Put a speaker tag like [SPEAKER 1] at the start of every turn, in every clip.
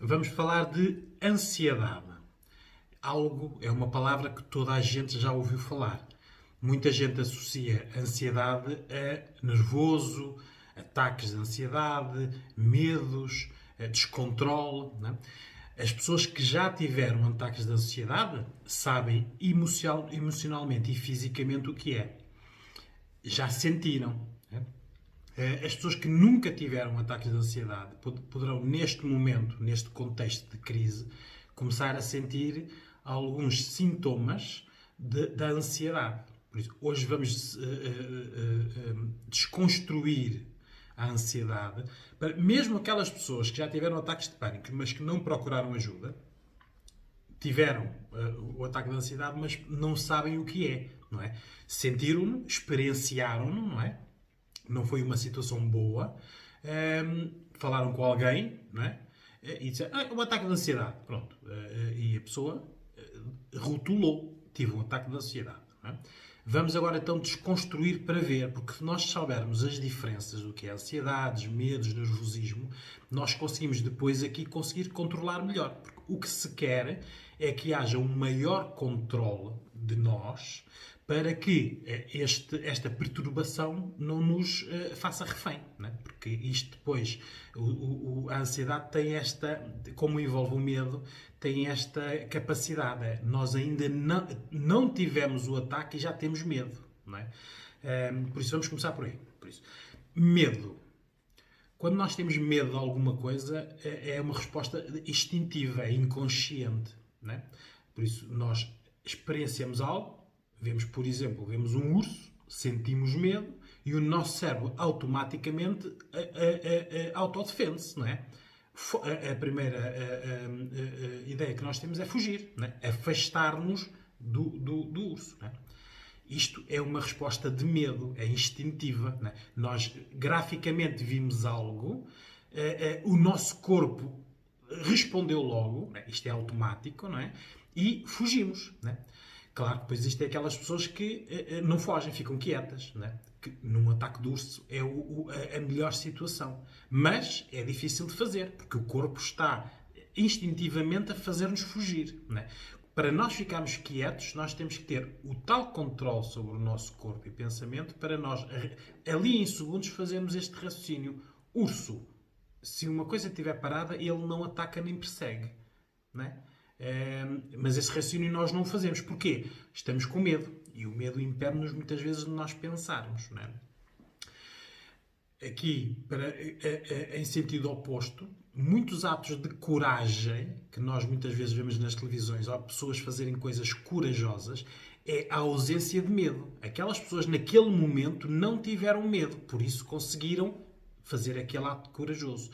[SPEAKER 1] Vamos falar de ansiedade. É uma palavra que toda a gente já ouviu falar. Muita gente associa ansiedade a nervoso, ataques de ansiedade, medos, a descontrole. Não é? As pessoas que já tiveram ataques de ansiedade sabem emocionalmente e fisicamente o que é. Já sentiram. Não é? As pessoas que nunca tiveram ataques de ansiedade poderão, neste momento, neste contexto de crise, começar a sentir alguns sintomas da ansiedade. Por isso, hoje vamos desconstruir a ansiedade. Mesmo aquelas pessoas que já tiveram ataques de pânico, mas que não procuraram ajuda, tiveram o ataque de ansiedade, mas não sabem o que é, não é? Sentiram-no, experienciaram-no, não é? Não foi uma situação boa, falaram com alguém, não é? E disseram, um ataque de ansiedade, pronto. E a pessoa rotulou, tive um ataque de ansiedade. Não é? Vamos agora então desconstruir para ver, porque se nós soubermos as diferenças do que é ansiedades, medos, nervosismo, nós conseguimos depois aqui conseguir controlar melhor. Porque o que se quer é que haja um maior controle de nós para que esta perturbação não nos faça refém. Não é? Porque isto depois, a ansiedade tem esta, como envolve o medo, tem esta capacidade. Nós ainda não tivemos o ataque e já temos medo. Não é? Por isso vamos começar por aí. Por isso, medo. Quando nós temos medo de alguma coisa, é uma resposta instintiva, é inconsciente. Não é? Por isso, nós experienciamos algo, vemos, por exemplo, vemos um urso, sentimos medo e o nosso cérebro automaticamente autodefende-se, não é? A primeira ideia que nós temos é fugir, não é? Afastar-nos do urso. Não é? Isto é uma resposta de medo, é instintiva. Não é? Nós graficamente vimos algo, o nosso corpo respondeu logo, não é? Isto é automático, não é? E fugimos. Não é? Claro, depois existem aquelas pessoas que não fogem, ficam quietas. Não é? Que num ataque de urso é a melhor situação. Mas é difícil de fazer, porque o corpo está instintivamente a fazer-nos fugir. Não é? Para nós ficarmos quietos, nós temos que ter o tal controle sobre o nosso corpo e pensamento para nós, ali em segundos, fazermos este raciocínio. Urso, se uma coisa estiver parada, ele não ataca nem persegue. Não é? Mas esse raciocínio nós não o fazemos. Porquê? Estamos com medo. E o medo impede-nos muitas vezes de nós pensarmos. Não é? Aqui, em sentido oposto, muitos atos de coragem, que nós muitas vezes vemos nas televisões, ou pessoas fazerem coisas corajosas, é a ausência de medo. Aquelas pessoas naquele momento não tiveram medo, por isso conseguiram fazer aquele ato corajoso.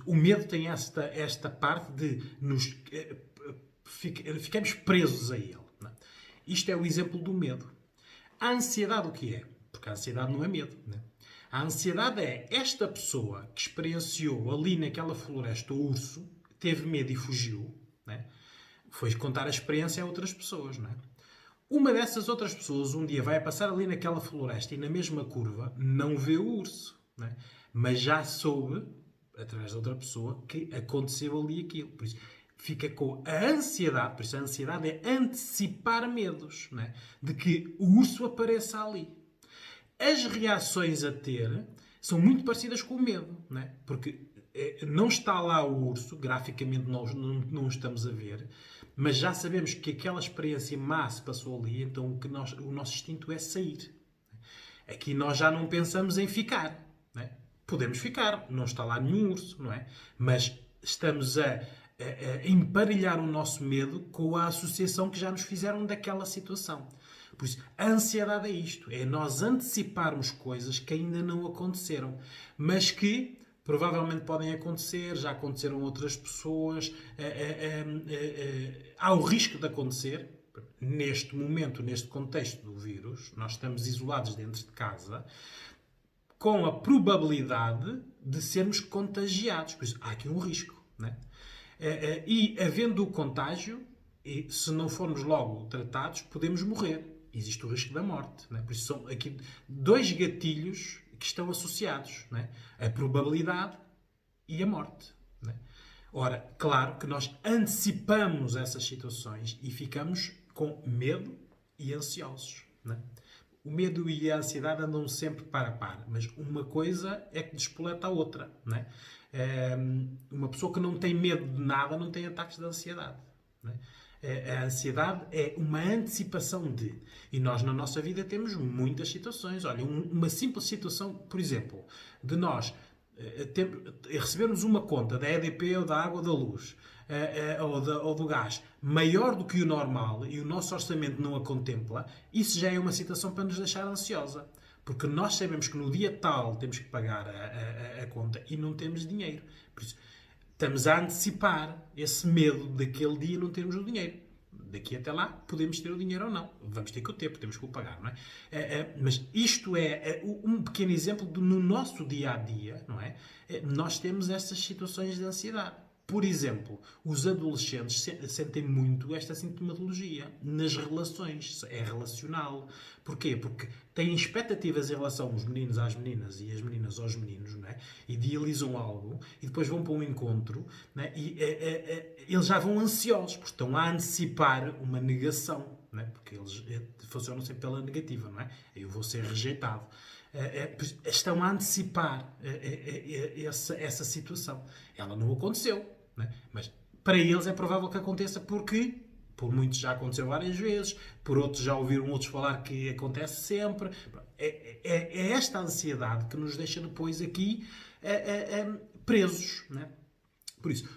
[SPEAKER 1] O medo tem esta parte de nos ficamos presos a ele. Não é? Isto é o exemplo do medo. A ansiedade o que é? Porque a ansiedade não é medo. Não é? A ansiedade é esta pessoa que experienciou ali naquela floresta o urso, teve medo e fugiu, não é? Foi contar a experiência a outras pessoas. Não é? Uma dessas outras pessoas um dia vai passar ali naquela floresta e na mesma curva não vê o urso. Não é? Mas já soube, através de outra pessoa, que aconteceu ali aquilo. Por isso, fica com a ansiedade, por isso a ansiedade é antecipar medos, não é? De que o urso apareça ali. As reações a ter são muito parecidas com o medo, não é? Porque não está lá o urso, graficamente nós não o estamos a ver, mas já sabemos que aquela experiência má se passou ali, então o nosso instinto é sair. Aqui nós já não pensamos em ficar, não é? Podemos ficar, não está lá nenhum urso, não é? Mas estamos a emparelhar o nosso medo com a associação que já nos fizeram daquela situação. Por isso, a ansiedade é isto. É nós anteciparmos coisas que ainda não aconteceram, mas que provavelmente podem acontecer, já aconteceram outras pessoas. Há o risco de acontecer. Neste momento, neste contexto do vírus, nós estamos isolados dentro de casa, com a probabilidade de sermos contagiados. Por isso, há aqui um risco. Não é? E havendo o contágio, e se não formos logo tratados, podemos morrer. Existe o risco da morte. Não é? Por isso são aqui dois gatilhos que estão associados. Não é? A probabilidade e a morte. Não é? Ora, claro que nós antecipamos essas situações e ficamos com medo e ansiosos. Não é? O medo e a ansiedade andam sempre par a par, mas uma coisa é que despoleta a outra. Não é? Uma pessoa que não tem medo de nada não tem ataques de ansiedade. Não é? A ansiedade é uma antecipação de. E nós, na nossa vida, temos muitas situações. Olha, uma simples situação, por exemplo, de nós recebermos uma conta da EDP ou da água ou da luz ou do gás maior do que o normal e o nosso orçamento não a contempla, isso já é uma situação para nos deixar ansiosa. Porque nós sabemos que no dia tal temos que pagar a conta e não temos dinheiro. Por isso, estamos a antecipar esse medo daquele dia não termos o dinheiro. Daqui até lá, podemos ter o dinheiro ou não. Vamos ter que o ter, porque temos que o pagar, não é? Mas isto é um pequeno exemplo de, no nosso dia-a-dia, não é? Nós temos estas situações de ansiedade. Por exemplo, os adolescentes sentem muito esta sintomatologia nas relações. É relacional. Porquê? Porque têm expectativas em relação aos meninos às meninas e as meninas aos meninos, não é? Idealizam algo e depois vão para um encontro, não é? E eles já vão ansiosos, porque estão a antecipar uma negação, não é? Porque eles funcionam sempre pela negativa, não é? Eu vou ser rejeitado. Estão a antecipar essa situação. Ela não aconteceu, não é? Mas para eles é provável que aconteça porque por muitos já aconteceu várias vezes, por outros já ouviram outros falar que acontece sempre. É esta ansiedade que nos deixa depois aqui presos, não é? Por isso,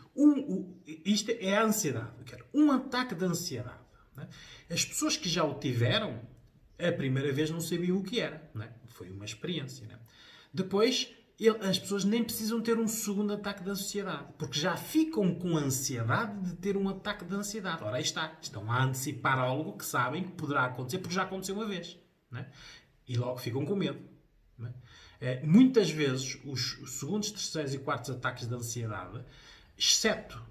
[SPEAKER 1] isto é a ansiedade. Um ataque de ansiedade. Não é? As pessoas que já o tiveram, a primeira vez não sabiam o que era. Não é? Foi uma experiência. Não é? Depois, as pessoas nem precisam ter um segundo ataque de ansiedade, porque já ficam com ansiedade de ter um ataque de ansiedade. Ora, aí está. Estão a antecipar algo que sabem que poderá acontecer, porque já aconteceu uma vez. Não é? E logo ficam com medo. Não é? Muitas vezes, os segundos, terceiros e quartos ataques de ansiedade, exceto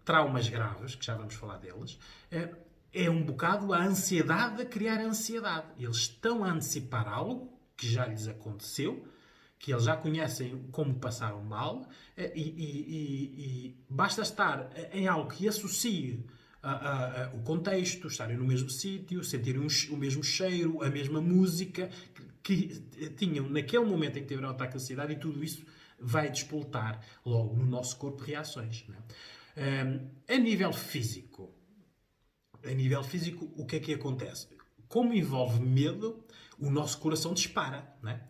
[SPEAKER 1] traumas graves, que já vamos falar deles, é um bocado a ansiedade a criar ansiedade. Eles estão a antecipar algo que já lhes aconteceu, que eles já conhecem como passaram mal, e basta estar em algo que associe o contexto, estarem no mesmo sítio, sentirem o mesmo cheiro, a mesma música que tinham naquele momento em que tiveram o ataque de ansiedade, e tudo isso vai despoltar logo no nosso corpo reações. Não é? A nível físico, o que é que acontece? Como envolve medo, o nosso coração dispara, não é?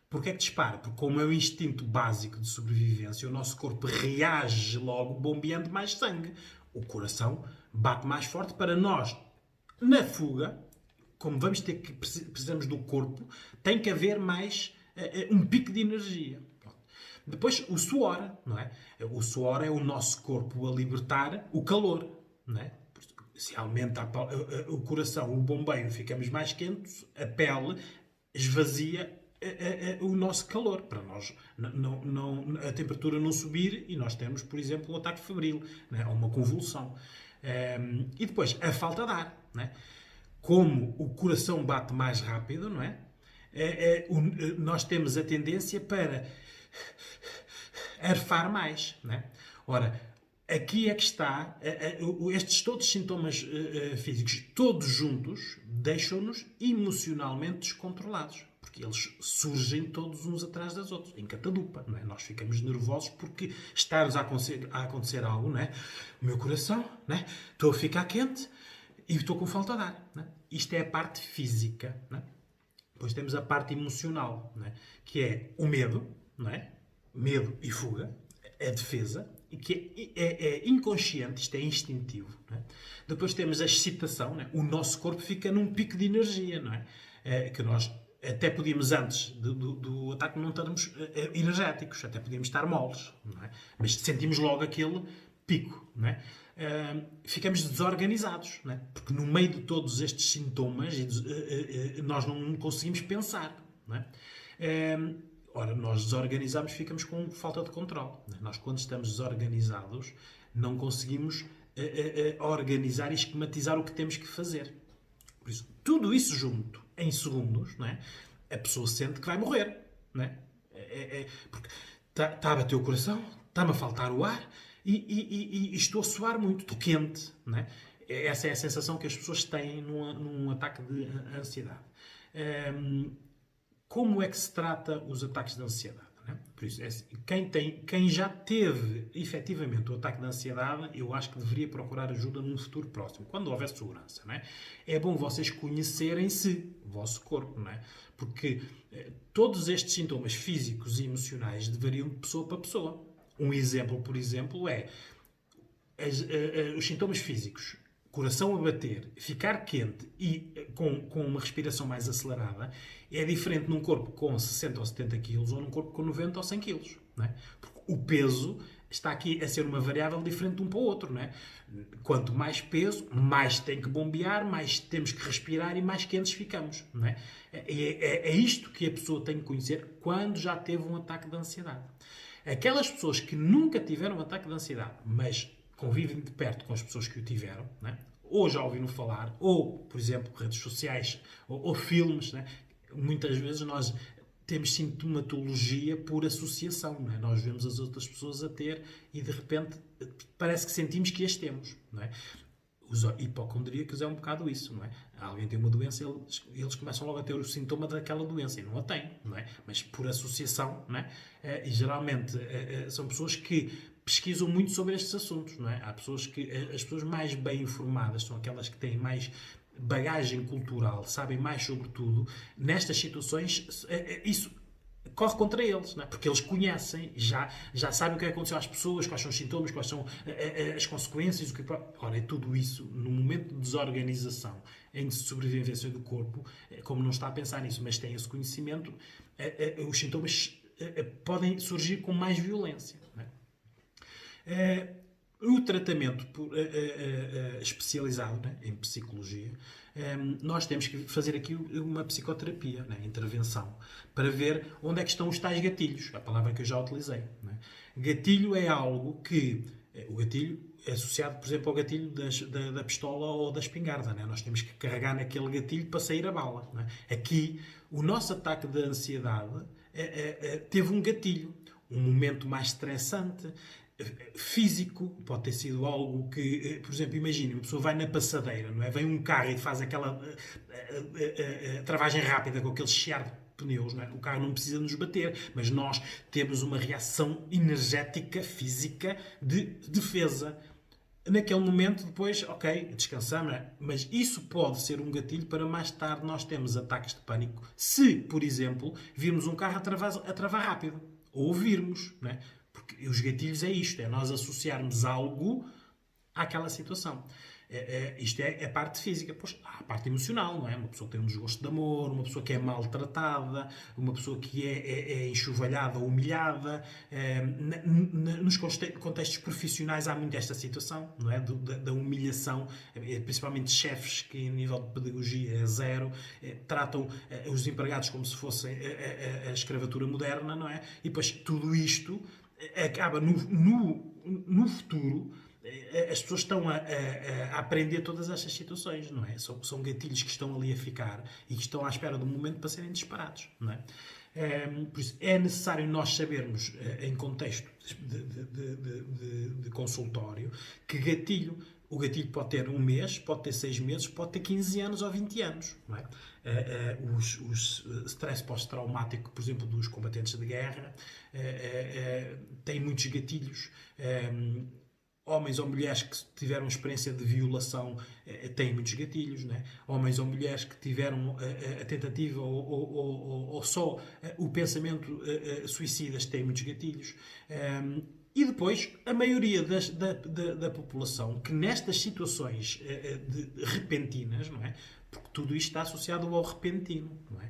[SPEAKER 1] Porquê é que dispara? Porque como é o instinto básico de sobrevivência, o nosso corpo reage logo bombeando mais sangue. O coração bate mais forte para nós. Na fuga, como vamos ter que precisamos do corpo, tem que haver mais um pico de energia. Depois o suor, não é? O suor é o nosso corpo a libertar o calor, não é? Se aumenta o coração, o bombeio, ficamos mais quentes, a pele esvazia o nosso calor, para nós a temperatura não subir e nós temos, por exemplo, um ataque febril, não é? Ou uma convulsão. E depois, a falta de ar, não é? Como o coração bate mais rápido, não é? Nós temos a tendência para arfar mais, não é? Ora, aqui é que está, estes todos os sintomas físicos, todos juntos, deixam-nos emocionalmente descontrolados. Porque eles surgem todos uns atrás dos outros, em catadupa, não é? Nós ficamos nervosos porque está-nos a acontecer algo, não é? O meu coração, não é? Estou a ficar quente e estou com falta de ar, não é? Isto é a parte física, não é? Depois temos a parte emocional, não é? Que é o medo, não é? Medo e fuga, a defesa, que é inconsciente, isto é instintivo, não é? Depois temos a excitação, não é? O nosso corpo fica num pico de energia, não é? Que nós até podíamos, antes do ataque, não estarmos energéticos, até podíamos estar moles, não é? Mas sentimos logo aquele pico, não é? Ficamos desorganizados, não é? Porque no meio de todos estes sintomas nós não conseguimos pensar, não é? Ora, nós desorganizamos, ficamos com falta de controle. Nós, quando estamos desorganizados, não conseguimos organizar e esquematizar o que temos que fazer. Por isso, tudo isso junto, em segundos, não é? A pessoa sente que vai morrer, não é? Porque está a bater o coração, está-me a faltar o ar, e estou a suar muito, estou quente, não é? Essa é a sensação que as pessoas têm num ataque de ansiedade. Como é que se trata os ataques de ansiedade? Não é? Por isso, quem já teve efetivamente o ataque de ansiedade, eu acho que deveria procurar ajuda num futuro próximo, quando houver segurança. Não é? É bom vocês conhecerem-se, o vosso corpo, não é? Porque todos estes sintomas físicos e emocionais variam de pessoa para pessoa. Um exemplo, por exemplo, é os sintomas físicos, coração a bater, ficar quente e com uma respiração mais acelerada, é diferente num corpo com 60 ou 70 quilos ou num corpo com 90 ou 100 quilos. Não é? Porque o peso está aqui a ser uma variável diferente de um para o outro. Não é? Quanto mais peso, mais tem que bombear, mais temos que respirar e mais quentes ficamos. Não é? É isto que a pessoa tem que conhecer quando já teve um ataque de ansiedade. Aquelas pessoas que nunca tiveram um ataque de ansiedade, mas convivem de perto com as pessoas que o tiveram, né? Ou já ouviram falar, ou, por exemplo, redes sociais, ou filmes, né? Muitas vezes nós temos sintomatologia por associação, né? Nós vemos as outras pessoas a ter e de repente parece que sentimos que as temos, não é? Os hipocondríacos é um bocado isso, não é? Alguém tem uma doença, eles começam logo a ter o sintoma daquela doença e não a têm, não é? Mas por associação, não é? E geralmente são pessoas que pesquisam muito sobre estes assuntos, não é? Há pessoas que, as pessoas mais bem informadas são aquelas que têm mais bagagem cultural, sabem mais sobre tudo. Nestas situações, isso corre contra eles, não é? Porque eles conhecem, já sabem o que aconteceu às pessoas, quais são os sintomas, quais são as consequências. Ora, é tudo isso, no momento de desorganização, em sobrevivência do corpo, como não está a pensar nisso, mas tem esse conhecimento, os sintomas podem surgir com mais violência. Não é? O tratamento especializado, né, em psicologia, nós temos que fazer aqui uma psicoterapia, né, intervenção, para ver onde é que estão os tais gatilhos, a palavra que eu já utilizei. Né? Gatilho é algo que... O gatilho é associado, por exemplo, ao gatilho da pistola ou da espingarda. Né? Nós temos que carregar naquele gatilho para sair a bala. Né? Aqui, o nosso ataque de ansiedade teve um gatilho, um momento mais estressante, físico, pode ter sido algo que, por exemplo, imagine, uma pessoa vai na passadeira, não é? Vem um carro e faz aquela travagem rápida com aquele chiar de pneus, não é? O carro não precisa nos bater, mas nós temos uma reação energética, física, de defesa. Naquele momento, depois, ok, descansamos, não é? Mas isso pode ser um gatilho para mais tarde nós termos ataques de pânico, se, por exemplo, virmos um carro a travar rápido, ou ouvirmos, não é? Porque os gatilhos é isto, é nós associarmos algo àquela situação. Isto é a parte física. Pois há a parte emocional, não é? Uma pessoa que tem um desgosto de amor, uma pessoa que é maltratada, uma pessoa que é enxovalhada ou humilhada. Nos contextos profissionais há muito esta situação, não é? Da humilhação, principalmente chefes que, em nível de pedagogia, é zero, tratam os empregados como se fossem a escravatura moderna, não é? E depois tudo isto acaba no futuro. As pessoas estão a aprender todas estas situações, não é? São gatilhos que estão ali a ficar e que estão à espera do momento para serem disparados, não é? Por isso, é necessário nós sabermos, em contexto de consultório, que gatilho. O gatilho pode ter 1 mês, pode ter 6 meses, pode ter 15 anos ou 20 anos. Não é? Os stress pós-traumático, por exemplo, dos combatentes de guerra, têm muitos gatilhos. Homens ou mulheres que tiveram experiência de violação têm muitos gatilhos, né? Homens ou mulheres que tiveram a tentativa ou só o pensamento suicidas têm muitos gatilhos. E depois, a maioria da população que nestas situações repentinas, não é? Porque tudo isto está associado ao repentino, não é?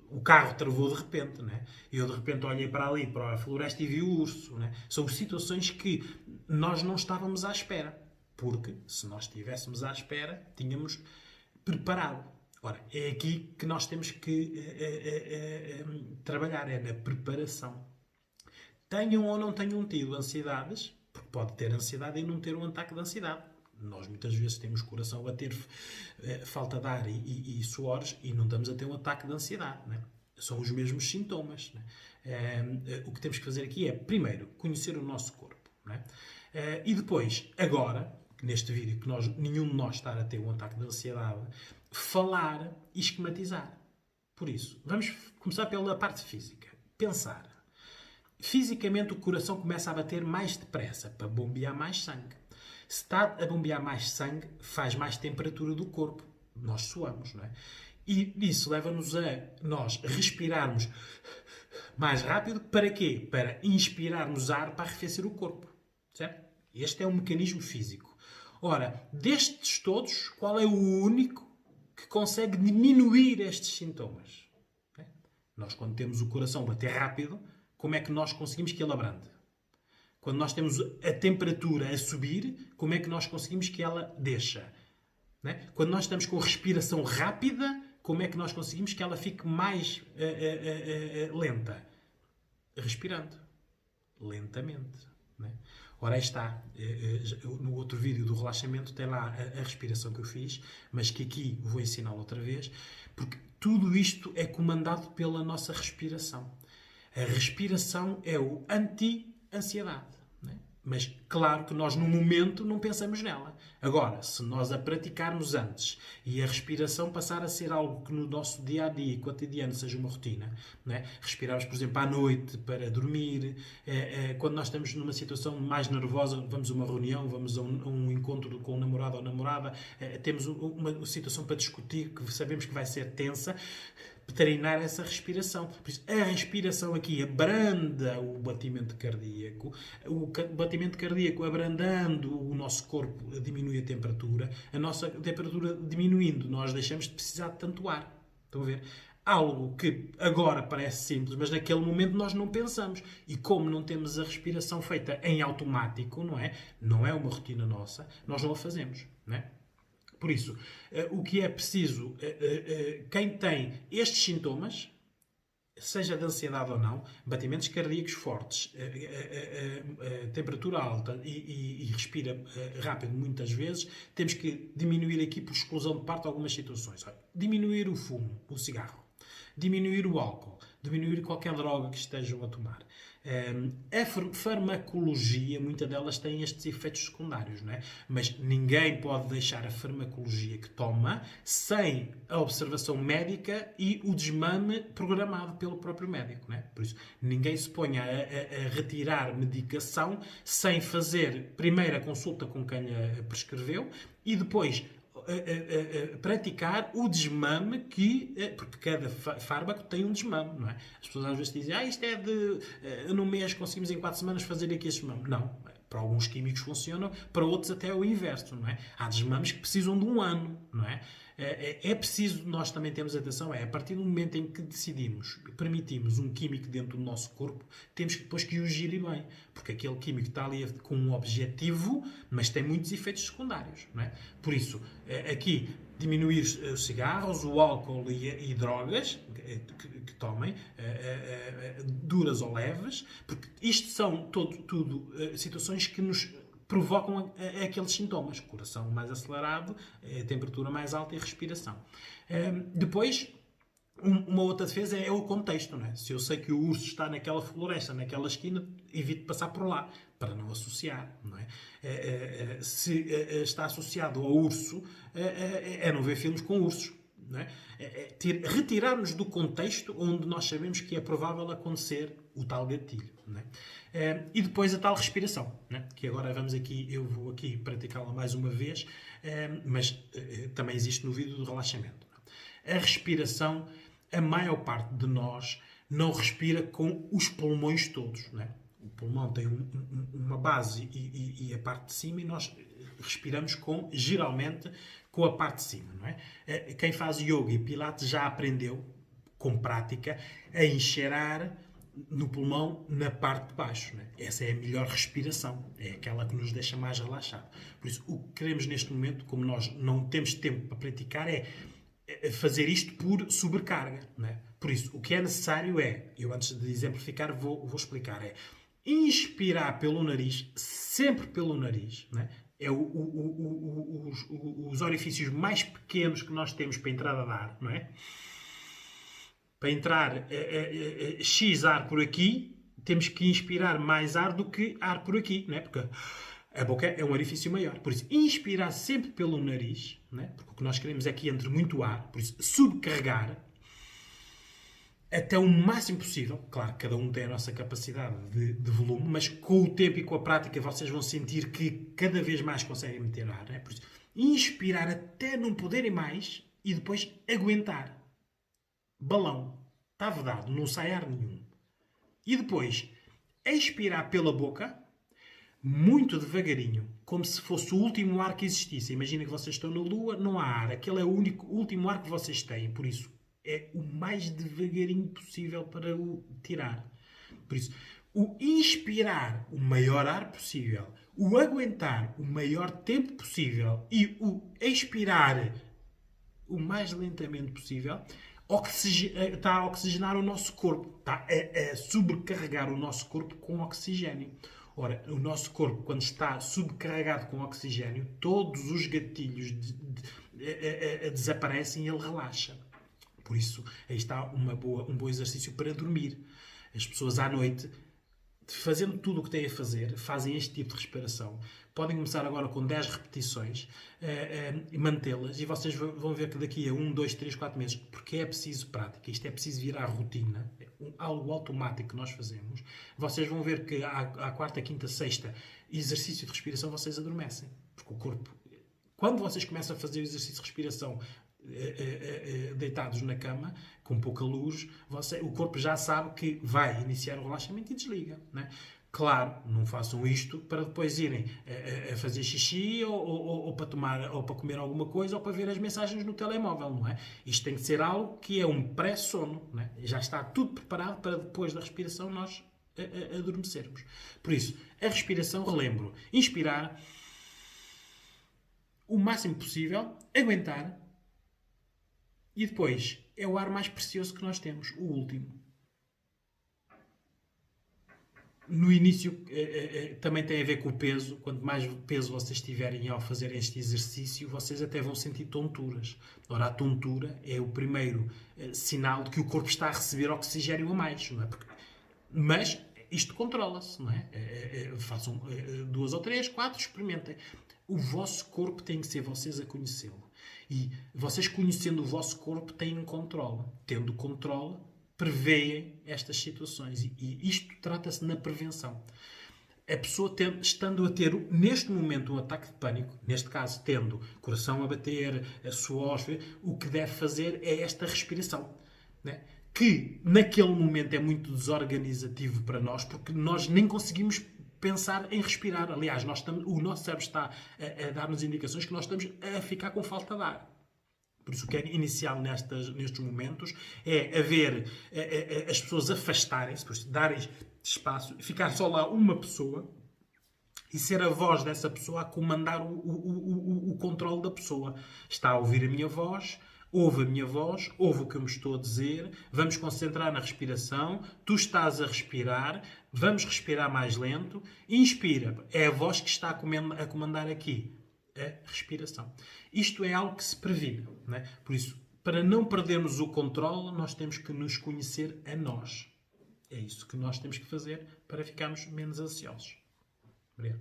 [SPEAKER 1] O carro travou de repente, né? E eu de repente olhei para ali, para a floresta e vi o urso, né? São situações que nós não estávamos à espera. Porque, se nós estivéssemos à espera, tínhamos preparado. Ora, é aqui que nós temos que trabalhar, é na preparação. Tenham ou não tenham tido ansiedades, porque pode ter ansiedade e não ter um ataque de ansiedade. Nós muitas vezes temos o coração a bater, falta de ar e suores e não estamos a ter um ataque de ansiedade. Né? São os mesmos sintomas. Né? O que temos que fazer aqui é, primeiro, conhecer o nosso corpo. Não é? E depois, agora, neste vídeo, que nenhum de nós está a ter um ataque de ansiedade, falar e esquematizar. Por isso, vamos começar pela parte física. Pensar. Fisicamente, o coração começa a bater mais depressa, para bombear mais sangue. Se está a bombear mais sangue, faz mais temperatura do corpo. Nós suamos, não é? E isso leva-nos a nós respirarmos mais rápido. Para quê? Para inspirarmos ar para arrefecer o corpo. Certo? Este é um mecanismo físico. Ora, destes todos, qual é o único que consegue diminuir estes sintomas? Nós, quando temos o coração bater rápido, como é que nós conseguimos que ele abrande? Quando nós temos a temperatura a subir, como é que nós conseguimos que ela desça? Quando nós estamos com respiração rápida, como é que nós conseguimos que ela fique mais lenta? Respirando. Lentamente. Ora, aí está. No outro vídeo do relaxamento tem lá a respiração que eu fiz, mas que aqui vou ensiná-lo outra vez, porque tudo isto é comandado pela nossa respiração. A respiração é o anti-ansiedade. Mas, claro que nós, no momento, não pensamos nela. Agora, se nós a praticarmos antes e a respiração passar a ser algo que no nosso dia-a-dia cotidiano seja uma rotina, respirarmos, por exemplo, à noite para dormir, quando nós estamos numa situação mais nervosa, vamos a uma reunião, vamos a um encontro com um namorado ou namorada, temos uma situação para discutir que sabemos que vai ser tensa, treinar essa respiração. Por isso, a respiração aqui abranda o batimento cardíaco. O batimento cardíaco abrandando o nosso corpo diminui a temperatura. A nossa temperatura diminuindo, nós deixamos de precisar de tanto ar. Estão a ver? Algo que agora parece simples, mas naquele momento nós não pensamos. E como não temos a respiração feita em automático, não é? Não é uma rotina nossa, nós não a fazemos, não é? Por isso, o que é preciso, quem tem estes sintomas, seja de ansiedade ou não, batimentos cardíacos fortes, temperatura alta e respira rápido muitas vezes, temos que diminuir aqui por exclusão de parte algumas situações. Diminuir o fumo, o cigarro, diminuir o álcool, diminuir qualquer droga que estejam a tomar. A farmacologia, muitas delas têm estes efeitos secundários, não é? Mas ninguém pode deixar a farmacologia que toma sem a observação médica e o desmame programado pelo próprio médico, não é? Por isso, ninguém se põe a retirar medicação sem fazer primeiro a consulta com quem a prescreveu e depois praticar o desmame porque cada fármaco tem um desmame, não é? As pessoas às vezes dizem, isto é num mês conseguimos em 4 semanas fazer aqui esse desmame. Não. Para alguns químicos funcionam, para outros até é o inverso, não é? Há desmames que precisam de 1 ano, não é? É preciso, nós também temos atenção, a partir do momento em que decidimos, permitimos um químico dentro do nosso corpo, temos depois que o gerir bem, porque aquele químico está ali com um objetivo, mas tem muitos efeitos secundários, não é? Por isso, aqui, diminuir os cigarros, o álcool e drogas que tomem, duras ou leves, porque isto são tudo situações que nos provocam aqueles sintomas. Coração mais acelerado, temperatura mais alta e respiração. Depois, uma outra defesa é o contexto. Não é? Se eu sei que o urso está naquela floresta, naquela esquina, evito passar por lá, para não associar. Não é? Se está associado ao urso, é não ver filmes com ursos. Não é? Retirar-nos do contexto onde nós sabemos que é provável acontecer o tal gatilho. Não é? E depois a tal respiração, não é? Que agora eu vou aqui praticá-la mais uma vez, mas também existe no vídeo do relaxamento. A respiração, a maior parte de nós não respira com os pulmões todos. Não é? O pulmão tem uma base e a parte de cima e nós respiramos geralmente com a parte de cima. Não é? Quem faz yoga e pilates já aprendeu, com prática, a encher ar no pulmão, na parte de baixo. Né? Essa é a melhor respiração. É aquela que nos deixa mais relaxados. Por isso, o que queremos neste momento, como nós não temos tempo para praticar, é fazer isto por sobrecarga. Né? Por isso, o que é necessário eu antes de exemplificar, vou explicar, inspirar pelo nariz, sempre pelo nariz, né? É os orifícios mais pequenos que nós temos para a entrada de ar, não é? Para entrar X ar por aqui, temos que inspirar mais ar do que ar por aqui, não é? Porque a boca é um orifício maior. Por isso, inspirar sempre pelo nariz, não é? Porque o que nós queremos é que entre muito ar. Por isso, subcarregar até o máximo possível. Claro, cada um tem a nossa capacidade de volume, mas com o tempo e com a prática vocês vão sentir que cada vez mais conseguem meter ar, não é? Por isso, inspirar até não poderem mais e depois aguentar. Balão. Está vedado, não sai ar nenhum. E depois, expirar pela boca, muito devagarinho, como se fosse o último ar que existisse. Imagina que vocês estão na Lua, não há ar. Aquele é o último ar que vocês têm. Por isso, é o mais devagarinho possível para o tirar. Por isso, o inspirar o maior ar possível, o aguentar o maior tempo possível e o expirar o mais lentamente possível está a oxigenar o nosso corpo, está a sobrecarregar o nosso corpo com oxigênio. Ora, o nosso corpo, quando está subcarregado com oxigênio, todos os gatilhos desaparecem e ele relaxa. Por isso, aí está um bom exercício para dormir. As pessoas à noite, fazendo tudo o que têm a fazer, fazem este tipo de respiração. Podem começar agora com 10 repetições e mantê-las, e vocês vão ver que daqui a 1, 2, 3, 4 meses, porque é preciso prática, isto é preciso virar rotina, algo automático que nós fazemos, vocês vão ver que à quarta, quinta, sexta exercício de respiração vocês adormecem. Porque o corpo, quando vocês começam a fazer o exercício de respiração deitados na cama, com pouca luz, o corpo já sabe que vai iniciar o relaxamento e desliga, não é? Claro, não façam isto para depois irem a fazer xixi ou para tomar, ou para comer alguma coisa ou para ver as mensagens no telemóvel, não é? Isto tem que ser algo que é um pré-sono, não é? Já está tudo preparado para depois da respiração nós adormecermos. Por isso, a respiração, relembro, inspirar o máximo possível, aguentar, e depois é o ar mais precioso que nós temos, o último. No início também tem a ver com o peso. Quanto mais peso vocês tiverem ao fazer este exercício, vocês até vão sentir tonturas. Ora, a tontura é o primeiro sinal de que o corpo está a receber oxigênio a mais, não é? Mas isto controla-se, não é? Façam 2 ou 3, 4, experimentem. O vosso corpo tem que ser vocês a conhecê-lo. E vocês conhecendo o vosso corpo têm controle. Tendo controle, preveem estas situações. E isto trata-se na prevenção. A pessoa estando a ter, neste momento, um ataque de pânico, neste caso, tendo coração a bater, a suor, o que deve fazer é esta respiração, né? Que, naquele momento, é muito desorganizativo para nós, porque nós nem conseguimos pensar em respirar. Aliás, o nosso cérebro está a dar-nos indicações que nós estamos a ficar com falta de ar. Por isso, o que é inicial nestes momentos é haver as pessoas afastarem-se, darem espaço, ficar só lá uma pessoa e ser a voz dessa pessoa a comandar o controle da pessoa. Está a ouvir a minha voz, ouve a minha voz, ouve o que eu me estou a dizer, vamos concentrar na respiração, tu estás a respirar, vamos respirar mais lento, inspira, é a voz que está a comandar aqui. A respiração. Isto é algo que se previne, não é? Por isso, para não perdermos o controle, nós temos que nos conhecer a nós. É isso que nós temos que fazer para ficarmos menos ansiosos. Obrigado.